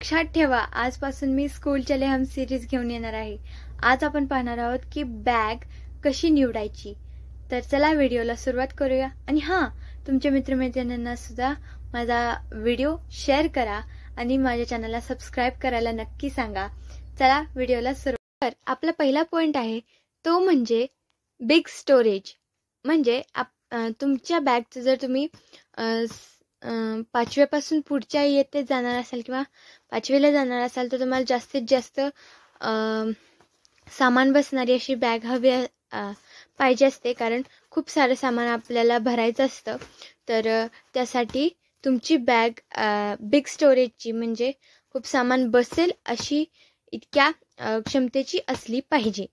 लक्षात ठेवा, आजपासून मी स्कूल चले हम सिरीज घेऊन येणार आहे। आज आपण पाहणार आहोत की बॅग कशी निवडायची। तर चला व्हिडिओला सुरुवात करूया। आणि तुमच्या मित्रमैत्रिणींना सुद्धा माझा व्हिडिओ शेअर करा आणि माझ्या चॅनलला सबस्क्राइब करायला नक्की सांगा। चला व्हिडिओला सुरुवात कर। आपला पहिला पॉइंट आहे तो म्हणजे बिग स्टोरेज। म्हणजे तुमच्या बॅगचं जर तुम्ही 5वी पासून पुढच्या इयत्तेत जाणार असाल किंवा 5वीला जाणार असाल तर तुम्हाला जास्तीत जास्त सामान बसणारी अशी बॅग हवी पाहिजे असते, कारण खूप सारं सामान आपल्याला भरायचं असतं। तर त्यासाठी तुमची बॅग बिग स्टोरेजची म्हणजे खूप सामान बसेल अशी इतक्या क्षमतेची असली पाहिजे।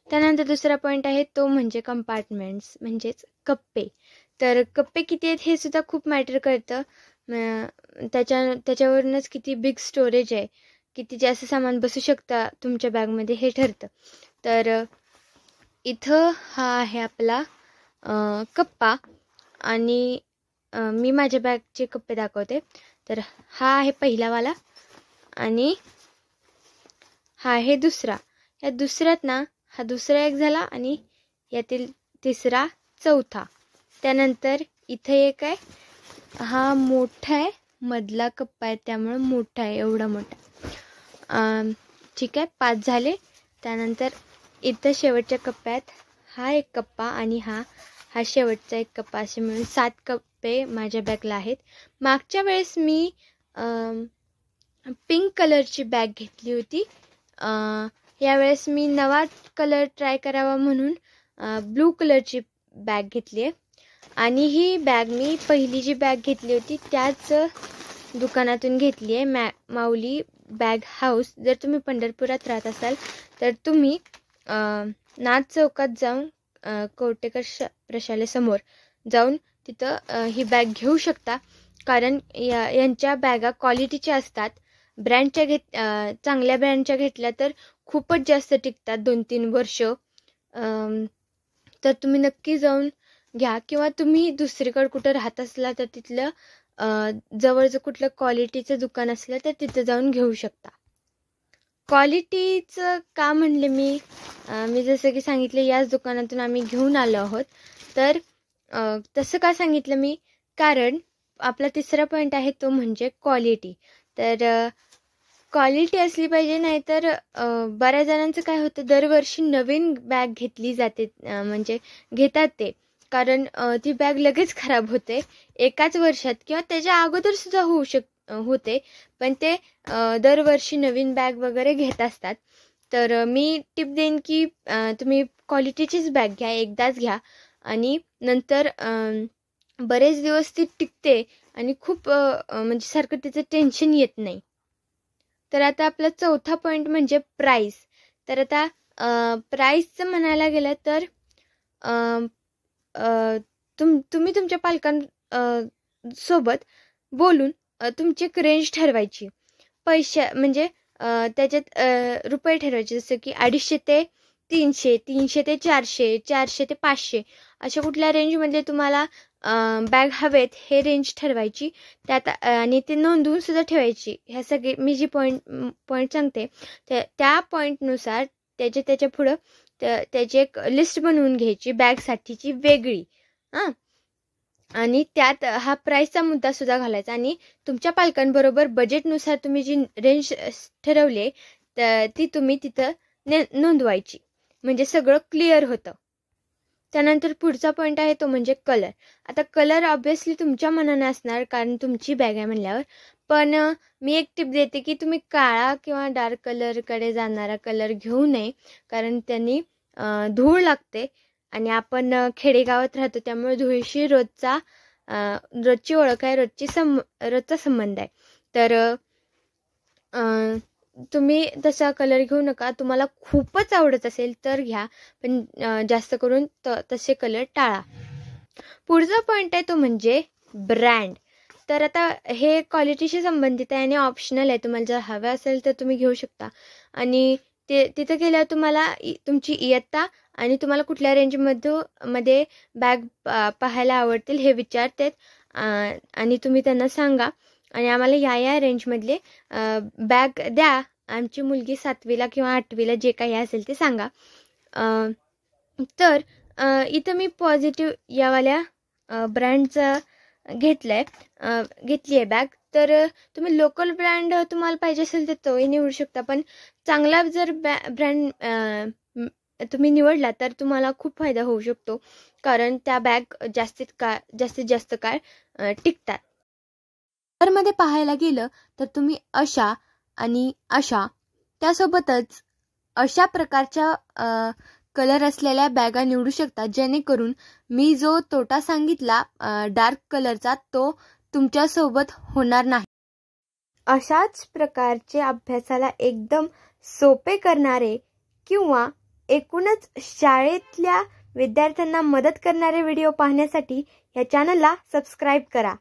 त्यानंतर दुसरा पॉइंट आहे तो म्हणजे कंपार्टमेंट्स म्हणजेच कप्पे। तर कप्पे किती आहेत हे सुद्धा खूप मॅटर करतं। त्याच्यावरूनच किती बिग स्टोरेज आहे, किती जास्त सामान बसू शकता तुमच्या बॅगमध्ये हे ठरतं। तर इथं हा आहे आपला कप्पा आणि मी माझ्या बॅगचे कप्पे दाखवते। तर हा आहे पहिलावाला आणि हा आहे दुसरा। या दुसऱ्यात ना हा दुसरा एक झाला आणि यातील तिसरा चौथा। त्यानंतर इथे एक आहे, हा मोठा आहे, मधला कप्पा आहे त्यामुळे मोठा आहे, एवढा मोठा। ठीक आहे, 5 झाले। त्यानंतर इथं शेवटच्या कप्प्यात हा एक कप्पा आणि हा शेवटचा एक कप्पा, असे मिळून 7 कप्पे माझ्या बॅगला आहेत। मागच्या वेळेस मी पिंक कलरची बॅग घेतली होती। यावेळेस मी नवा कलर ट्राय करावा म्हणून ब्लू कलरची बॅग घेतली आहे। आणि ही बॅग मी पहिली जी बॅग घेतली होती त्याच दुकानातून घेतली आहे, माऊली बॅग हाऊस। जर तुम्ही पंढरपुरात राहत असाल तर तुम्ही नाथ चौकात जाऊन कोटेकर प्रशालेसमोर जाऊन तिथं ही बॅग घेऊ शकता, कारण यांच्या बॅगा क्वालिटीच्या असतात। चांगल्या ब्रँडच्या घेतल्या तर खूपच जास्त टिकतात, 2-3 वर्ष। तर तुम्ही नक्की जाऊन घ्या, किंवा तुम्ही दुसरीकडे कुठं राहत असला तर तिथलं जवळचं कुठलं क्वालिटीचं दुकान असलं तर तिथं जाऊन घेऊ शकता। क्वालिटीचं का म्हणले मी जसं की सांगितले याच दुकानातून आम्ही घेऊन आलो आहोत। तर तसं का सांगितलं मी, कारण आपला तिसरा पॉईंट आहे तो म्हणजे क्वालिटी। तर क्वालिटी असली पाहिजे, नाहीतर बऱ्याच जणांचं काय होतं, दरवर्षी नवीन बॅग घेतली जाते, म्हणजे घेतात ते, कारण ती बॅग लगेच खराब होते एकाच वर्षात, किंवा त्याच्या अगोदर सुद्धा होते, पण ते दरवर्षी नवीन बॅग वगैरे घेत असतात। तर मी टिप देईन की तुम्ही क्वालिटीचीच बॅग घ्या, एकदाच घ्या, आणि नंतर बरेच दिवस ती टिकते आणि खूप म्हणजे सारखं तिचं टेन्शन येत नाही। तर आता आपला चौथा पॉईंट म्हणजे प्राईस। तर आता प्राईसचं म्हणायला गेलं तर तुम्ही तुमच्या पालकांसोबत बोलून तुमची एक रेंज ठरवायची, म्हणजे त्याच्यात रुपये ठरवायचे, जसं की 250 ते 300, 300 ते 400, 400 ते 500 अशा कुठल्या रेंजमध्ये तुम्हाला बॅग हवेत हे रेंज ठरवायची त्यात, आणि ते नोंदवून सुद्धा ठेवायची। ह्या सगळे मी जी पॉईंट सांगते त्या पॉईंटनुसार त्याच्या पुढं त्याची एक लिस्ट बनवून घ्यायची बॅगसाठीची वेगळी। आणि त्यात हा प्राईसचा मुद्दा सुद्धा घालायचा, आणि तुमच्या पालकांबरोबर बजेटनुसार तुम्ही जी रेंज ठरवली ती तुम्ही तिथं नोंदवायची, म्हणजे सगळं क्लिअर होतं। त्यानंतर पुढचा पॉईंट आहे तो म्हणजे कलर। आता कलर ऑब्व्हियसली तुमच्या मनाने असणार, कारण तुमची बॅग आहे म्हणल्यावर, पण मी एक टिप देते की तुम्ही काळा किंवा डार्क कलरकडे जाणारा कलर घेऊ नये, कारण त्यांनी धूळ लागते, आणि आपण खेडेगावात राहतो त्यामुळे धुळीशी रोजची ओळख आहे, रोजचा संबंध आहे। तर तुम्ही तसा कलर घेऊ नका। तुम्हाला खूपच आवडत असेल तर घ्या, पण जास्त करून तसे कलर टाळा। पुढचा पॉईंट आहे तो म्हणजे ब्रँड। तर आता हे क्वालिटीशी संबंधित आहे आणि ऑप्शनल आहे, तुम्हाला जर हवं असेल तर तुम्ही घेऊ शकता। आणि तिथं गेल्यावर तुम्हाला तुमची इयत्ता आणि तुम्हाला कुठल्या रेंजमध्ये बॅग पाहायला आवडतील हे विचारतात, आणि तुम्ही त्यांना सांगा आणि आम्हाला या रेंजमधले बॅग द्या. आमची मुलगी 7वीला किंवा 8वीला जे काही असेल ते सांगा. तर इथं मी पॉझिटिव्ह यावाल्या ब्रँडचं घेतली आहे बॅग. तर तुम्ही लोकल ब्रँड तुम्हाला पाहिजे असेल तर तोही निवडू शकता. पण चांगला जर ब्रँड तुम्ही निवडला तर तुम्हाला खूप फायदा होऊ शकतो, कारण त्या बॅग जास्तीत जास्त काळ टिकतात. मध्ये पाहायला गेलं तर तुम्ही अशा आणि अशा त्यासोबतच अशा प्रकारच्या कलर असलेल्या बॅगा निवडू शकता, जेणेकरून मी जो तोटा सांगितला डार्क कलरचा तो तुमच्यासोबत होणार नाही. अशाच प्रकारचे अभ्यासाला एकदम सोपे करणारे किंवा एकूणच शाळेतल्या विद्यार्थ्यांना मदत करणारे व्हिडिओ पाहण्यासाठी या चॅनलला सबस्क्राईब करा.